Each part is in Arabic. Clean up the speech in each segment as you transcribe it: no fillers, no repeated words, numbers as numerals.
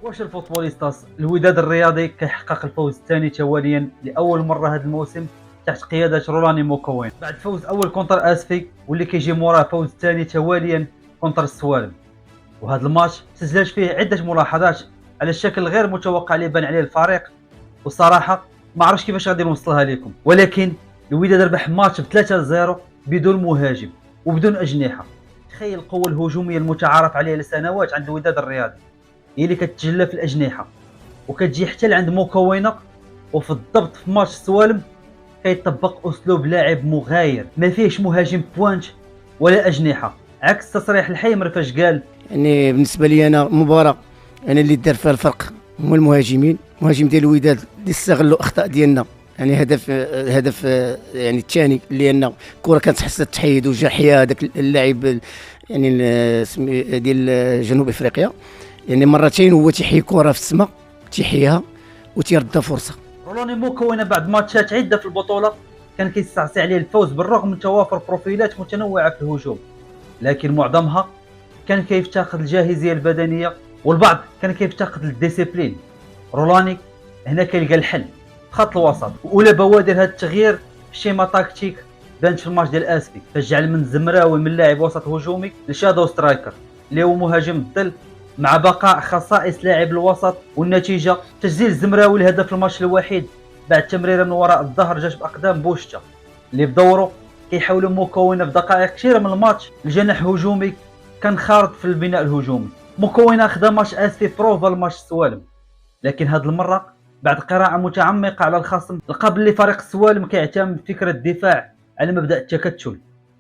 واش الفوتبوليستاس الوداد الرياضي كيحقق الفوز الثاني تواليا لاول مره هذا الموسم تحت قياده رولاني موكوين بعد فوز اول كونتر اسفي واللي كيجي موراه فوز ثاني تواليا كونتر السوالم. وهذا الماتش سجلت فيه عده ملاحظات على الشكل غير متوقع اللي بان عليه الفريق، وصراحه ما عرفتش كيفاش غادي نوصلها لكم، ولكن الوداد ربح ماتش ب 3-0 بدون مهاجم وبدون اجنحه. تخيل القوه الهجوميه المتعارف عليها لسنوات عند الوداد الرياضي هي اللي كتجلى في الاجنحه وكتجي حتى لعند مكونه. وفي الضبط في ماتش السوالم كيطبق اسلوب لاعب مغاير ما فيهش مهاجم بوانت ولا اجنحه، عكس تصريح الحيمر فاش قال يعني بالنسبه لي انا مباراه يعني اللي دار فيها الفرق هما المهاجمين. المهاجم ديال الوداد اللي استغلوا اخطاء ديالنا، يعني هدف يعني الثاني لان الكره كانت حسب التحيد وجا حيا هذاك اللاعب يعني ديال جنوب افريقيا، يعني مرتين هو تيحيي كره في السماء تيحييها وتيردها فرصه. رولاني موكونه بعد ماتشات عده في البطوله كان كيستعصي عليه الفوز بالرغم من توافر بروفيلات متنوعه في الهجوم، لكن معظمها كان كيفتقد الجاهزيه البدنيه والبعض كان كيفتقد الديسيبلين. رولاني هنا كيلقى الحل في خط الوسط، واولى بوادر هذا التغيير في شيما تاكتيك بانت في الماتش ديال اسفي فاش جعل من زمراوي من لاعب وسط هجومي لشادو سترايكر اللي هو مهاجم الظل، مع بقاء خصائص لاعب الوسط، والنتيجه تسجيل الزمراوي الهدف الماتش الوحيد بعد تمريره من وراء الظهر جات باقدام بوشتا اللي بدوره كيحاولوا مكونه في دقائق كثيره من الماتش الجناح هجومي كان خارط في البناء الهجومي. مكونه خدا ماتش اسفي بروفا الماتش السوالم، لكن هذه المره بعد قراءه متعمقه على الخصم لقى بلي فريق السوالم كيعتمد فكره الدفاع على مبدا التكتل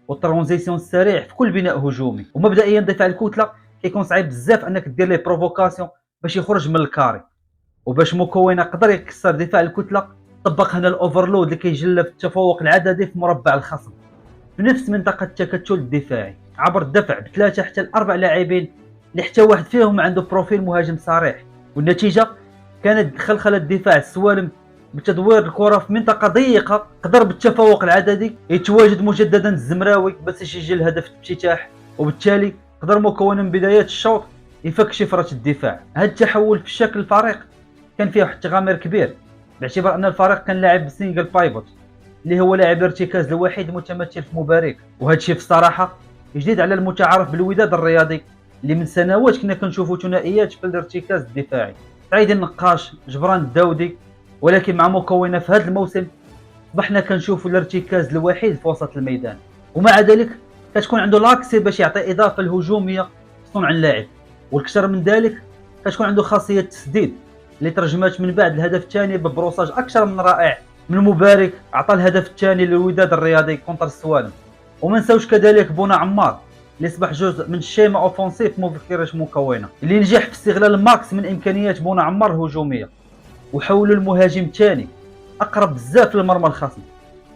والترانزيسيون السريع في كل بناء هجومي. ومبدئيا دفاع الكتله كيكون صعيب بزاف انك دير ليه بروفوكاسيون باش يخرج من الكاري، وباش مكونه قدر يكسر دفاع الكتله طبق هنا الاوفرلود اللي كيجلى في التفوق العددي في مربع الخصم في نفس منطقه التكتل الدفاعي عبر الدفع بثلاثه حتى لاربع لاعبين اللي حتى واحد فيهم عنده بروفيل مهاجم صريح. والنتيجه كانت خلخله الدفاع السوالم بتدوير الكره في منطقه ضيقه قدر بالتفوق العددي يتواجد مجددا الزمراوي بس يسجل الهدف الافتتاح، وبالتالي قدر مكون من بدايات الشوط يفك شفره الدفاع. هذا التحول في شكل الفريق كان فيه واحد التغامر كبير باعتبار ان الفريق كان لاعب بسينجل بايفوت اللي هو لاعب الارتكاز الوحيد متمثل في مبارك، وهذا الشيء في الصراحه جديد على المتعارف بالوداد الرياضي اللي من سنوات كنا كنشوفوا ثنائيات في الارتكاز الدفاعي سعيد النقاش جبران الداودي، ولكن مع مكونه في هذا الموسم اصبحنا كنشوفوا الارتكاز الوحيد في وسط الميدان، ومع ذلك كتكون عنده لاكسي باش يعطي اضافه الهجوميه في صنع اللعب، والكثر من ذلك كتكون عنده خاصيه التسديد اللي ترجمات من بعد الهدف الثاني ببروساج اكثر من رائع من مبارك عطى الهدف الثاني للوداد الرياضي كونتر السوالم. وما نساوش كذلك بونا عمار اللي اصبح جزء من الشيما اوفونسيف مفكرة مكونه اللي نجح في استغلال الماكس من امكانيات بونا عمار الهجوميه وحولوا المهاجم الثاني اقرب بزاف للمرمى الخصم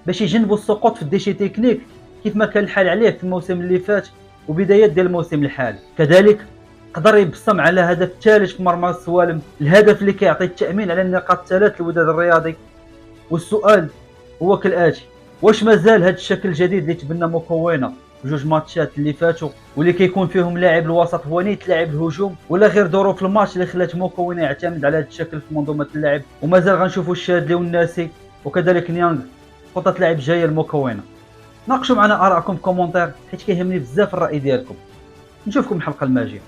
باش يجنبوا السقوط في الديشي تكنيك كيف ما كان الحال عليه في الموسم اللي فات وبدايات ديال الموسم الحالي. كذلك قدر يبصم على هدف ثالث في مرمى السوالم، الهدف اللي كيعطي التامين على النقاط الثلاث للوداد الرياضي. والسؤال هو كالاتي: واش مازال هذا الشكل الجديد اللي تبنى مكونه بجوج ماتشات اللي فاتوا واللي كيكون فيهم لاعب الوسط هو نيت لاعب الهجوم، ولا غير ظروف الماتش اللي خلات مكونه يعتمد على هذا الشكل في منظومه اللعب؟ ومازال غنشوفوا الشادلي والناسي وكذلك نيانغ خطه لعب جايه المكونه. ناقشوا معنا ارائكم في كومونتير حيت كيهمني بزاف الراي ديالكم. نشوفكم الحلقه الماجيه.